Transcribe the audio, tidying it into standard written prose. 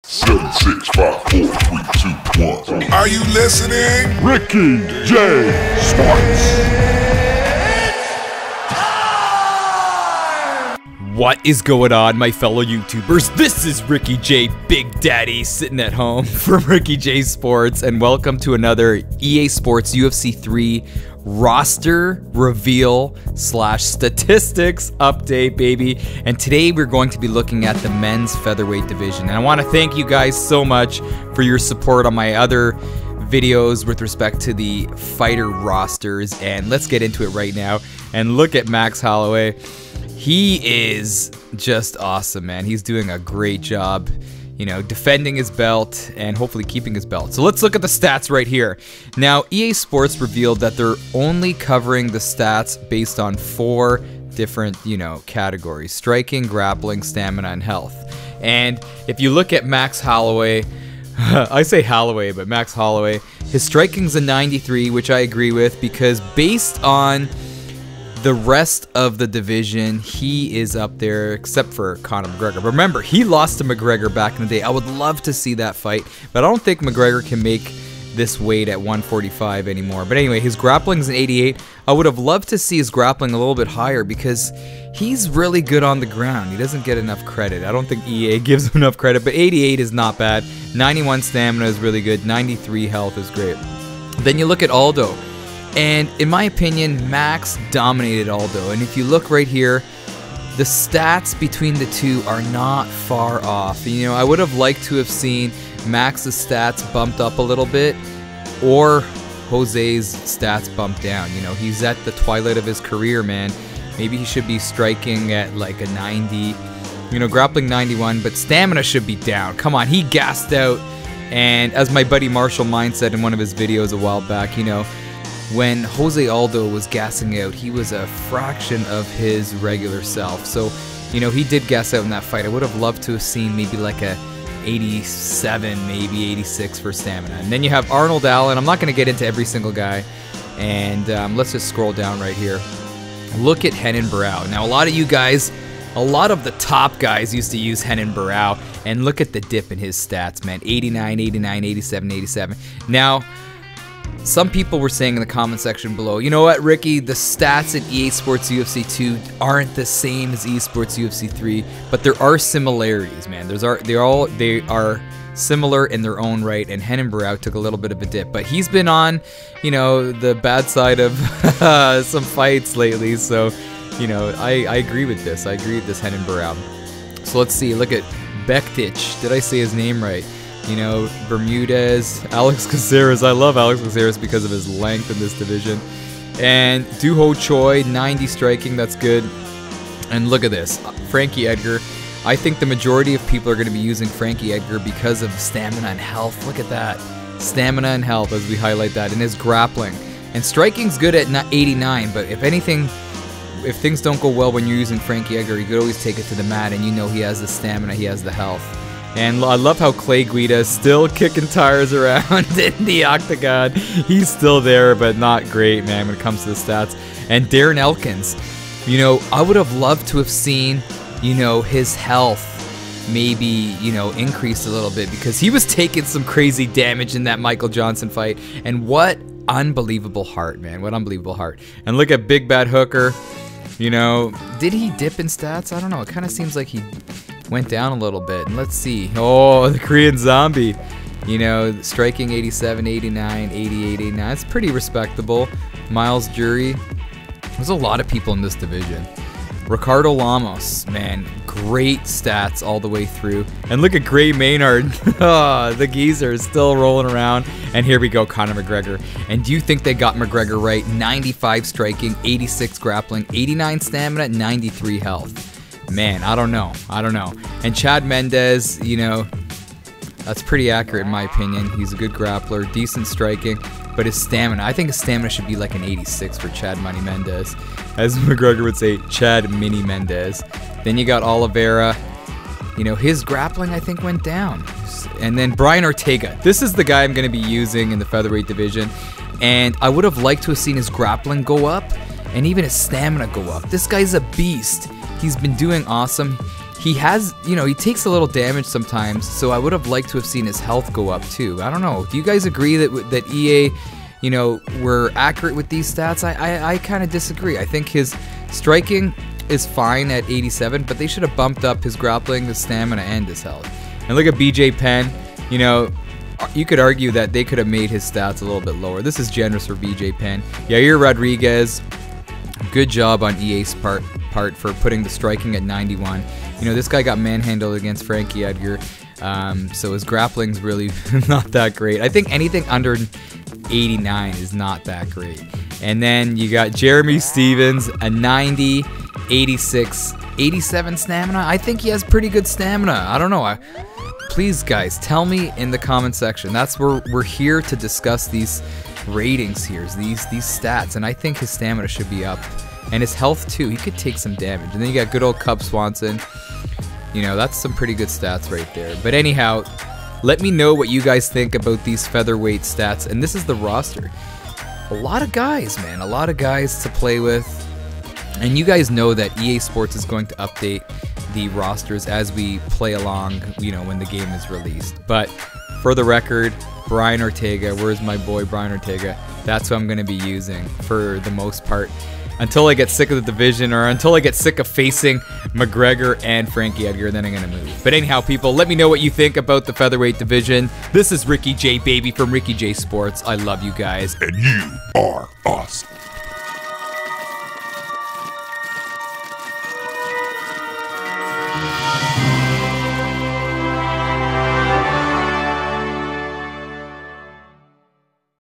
7, 6, 5, 4, 3, 2, 1. Are you listening? Ricky J. Sports. What is going on, my fellow YouTubers? This is Ricky J. Big Daddy sitting at home from Ricky J Sports, and welcome to another EA Sports UFC 3 roster reveal / statistics update, baby. And today we're going to be looking at the men's featherweight division. And I want to thank you guys so much for your support on my other videos with respect to the fighter rosters. And let's get into it right now. And look at Max Holloway. He is just awesome, man. He's doing a great job, you know, defending his belt and hopefully keeping his belt. So let's look at the stats right here. Now, EA Sports revealed that they're only covering the stats based on 4 different, categories: striking, grappling, stamina, and health. And if you look at Max Holloway, I say Holloway, but Max Holloway, his striking's a 93, which I agree with, because based on the rest of the division, he is up there, except for Conor McGregor. Remember, he lost to McGregor back in the day. I would love to see that fight, but I don't think McGregor can make this weight at 145 anymore. But anyway, his grappling's an 88. I would have loved to see his grappling a little bit higher because he's really good on the ground. He doesn't get enough credit. I don't think EA gives him enough credit, but 88 is not bad. 91 stamina is really good. 93 health is great. Then you look at Aldo. And in my opinion, Max dominated Aldo. And if you look right here, the stats between the two are not far off. I would have liked to have seen Max's stats bumped up a little bit, or Jose's stats bumped down. He's at the twilight of his career, man. Maybe he should be striking at like a 90, grappling 91, but stamina should be down. Come on, he gassed out. And as my buddy Marshall Mine said in one of his videos a while back, when Jose Aldo was gassing out, he was a fraction of his regular self. So, he did gas out in that fight. I would have loved to have seen maybe like a 87, maybe 86 for stamina. And then you have Arnold Allen. I'm not going to get into every single guy. And let's just scroll down right here. Look at Renan Barão. Now, a lot of the top guys used to use Renan Barão. And look at the dip in his stats, man. 89, 89, 87, 87. Now, some people were saying in the comment section below, you know what, Ricky, the stats at EA Sports UFC 2 aren't the same as EA Sports UFC 3, but there are similarities, man. They are similar in their own right, and Renan Barão took a little bit of a dip, but he's been on, the bad side of some fights lately, so, I agree with this. I agree with this Renan Barão. So let's see, look at Bektic. Did I say his name right? Bermudez, Alex Caceres. I love Alex Caceres because of his length in this division. And Doo Ho Choi, 90 striking, that's good. And look at this, Frankie Edgar. I think the majority of people are going to be using Frankie Edgar because of stamina and health. Look at that, stamina and health as we highlight that, and his grappling. And striking's good at 89, but if things don't go well when you're using Frankie Edgar, you could always take it to the mat, and he has the stamina, he has the health. And I love how Clay Guida is still kicking tires around in the octagon. He's still there, but not great, man, when it comes to the stats. And Darren Elkins, I would have loved to have seen, his health maybe, increase a little bit, because he was taking some crazy damage in that Michael Johnson fight. And what unbelievable heart, man. What unbelievable heart. And look at Big Bad Hooker. Did he dip in stats? I don't know. It kind of seems like he went down a little bit. And let's see. Oh, the Korean Zombie. Striking 87, 89, 88, 89. That's pretty respectable. Miles Jury. There's a lot of people in this division. Ricardo Lamos, man, great stats all the way through. And look at Gray Maynard. The geezer is still rolling around. And here we go, Conor McGregor. And do you think they got McGregor right? 95 striking, 86 grappling, 89 stamina, 93 health. Man, I don't know. And Chad Mendes, that's pretty accurate in my opinion. He's a good grappler, decent striking, but his stamina, I think his stamina should be like an 86 for Chad Money Mendes. As McGregor would say, Chad Mini Mendes. Then you got Oliveira. His grappling, I think, went down. And then Brian Ortega. This is the guy I'm going to be using in the featherweight division. And I would have liked to have seen his grappling go up and even his stamina go up. This guy's a beast. He's been doing awesome. he has, you know, he takes a little damage sometimes, so I would have liked to have seen his health go up too. I don't know. Do you guys agree that EA, you know, were accurate with these stats? I kind of disagree. I think his striking is fine at 87, but they should have bumped up his grappling, his stamina, and his health. And look at BJ Penn. You know, you could argue that they could have made his stats a little bit lower. This is generous for BJ Penn. Yair Rodriguez, good job on EA's part for putting the striking at 91. You know, this guy got manhandled against Frankie Edgar, so his grappling's really not that great. I think anything under 89 is not that great. And then you got Jeremy Stevens, a 90, 86, 87 stamina. I think he has pretty good stamina. I don't know. Please, guys, tell me in the comment section. That's where we're here to discuss these ratings here, these stats, and I think his stamina should be up. And his health too. He could take some damage. And then you got good old Cub Swanson. You know, that's some pretty good stats right there. But anyhow, let me know what you guys think about these featherweight stats. And this is the roster. A lot of guys, man. A lot of guys to play with. And you guys know that EA Sports is going to update the rosters as we play along, you know, when the game is released. But for the record, Brian Ortega, where's my boy Brian Ortega? That's who I'm going to be using for the most part. Until I get sick of the division, or until I get sick of facing McGregor and Frankie Edgar, then I'm going to move. But anyhow, people, let me know what you think about the featherweight division. This is Ricky J, baby, from Ricky J Sports. I love you guys. And you are awesome.